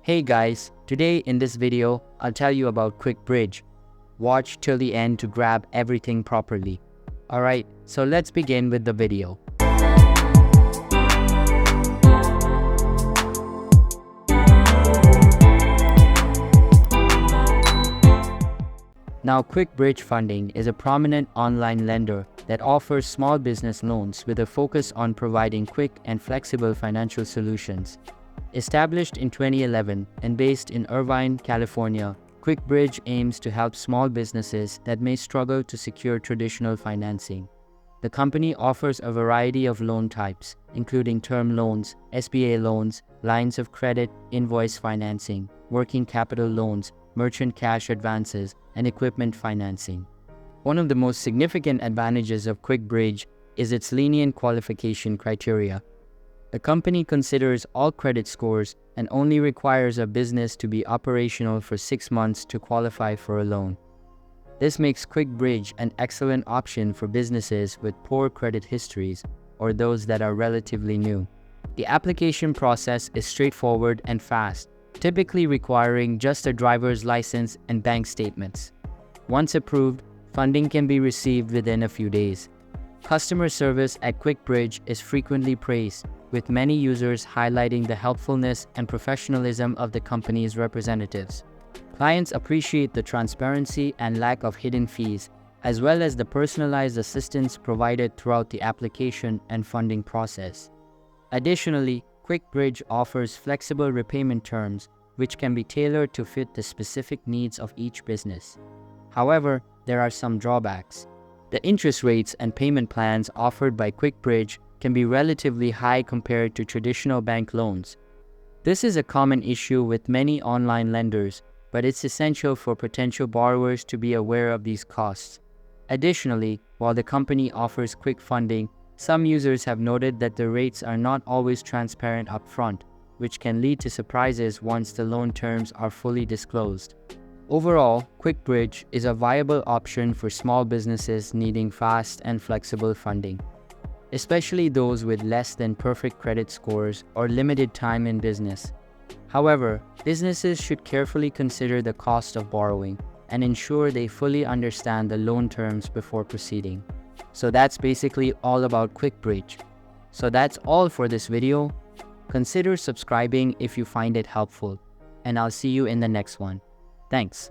Hey guys, today in this video, I'll tell you about Quickbridge. Watch till the end to grab everything properly. Alright, so let's begin with the video. Now, Quickbridge Funding is a prominent online lender that offers small business loans with a focus on providing quick and flexible financial solutions. Established in 2011 and based in Irvine, California, Quickbridge aims to help small businesses that may struggle to secure traditional financing. The company offers a variety of loan types, including term loans, SBA loans, lines of credit, invoice financing, working capital loans, merchant cash advances, and equipment financing. One of the most significant advantages of Quickbridge is its lenient qualification criteria. The company considers all credit scores and only requires a business to be operational for 6 months to qualify for a loan. This makes Quickbridge an excellent option for businesses with poor credit histories or those that are relatively new. The application process is straightforward and fast, typically requiring just a driver's license and bank statements. Once approved, funding can be received within a few days. Customer service at Quickbridge is frequently praised, with many users highlighting the helpfulness and professionalism of the company's representatives. Clients appreciate the transparency and lack of hidden fees, as well as the personalized assistance provided throughout the application and funding process. Additionally, Quickbridge offers flexible repayment terms, which can be tailored to fit the specific needs of each business. However, there are some drawbacks. The interest rates and payment plans offered by Quickbridge can be relatively high compared to traditional bank loans. This is a common issue with many online lenders, but it's essential for potential borrowers to be aware of these costs. Additionally, while the company offers quick funding, some users have noted that the rates are not always transparent upfront, which can lead to surprises once the loan terms are fully disclosed. Overall, Quickbridge is a viable option for small businesses needing fast and flexible funding, especially those with less than perfect credit scores or limited time in business. However, businesses should carefully consider the cost of borrowing and ensure they fully understand the loan terms before proceeding. So that's basically all about Quickbridge. So that's all for this video. Consider subscribing if you find it helpful, and I'll see you in the next one. Thanks.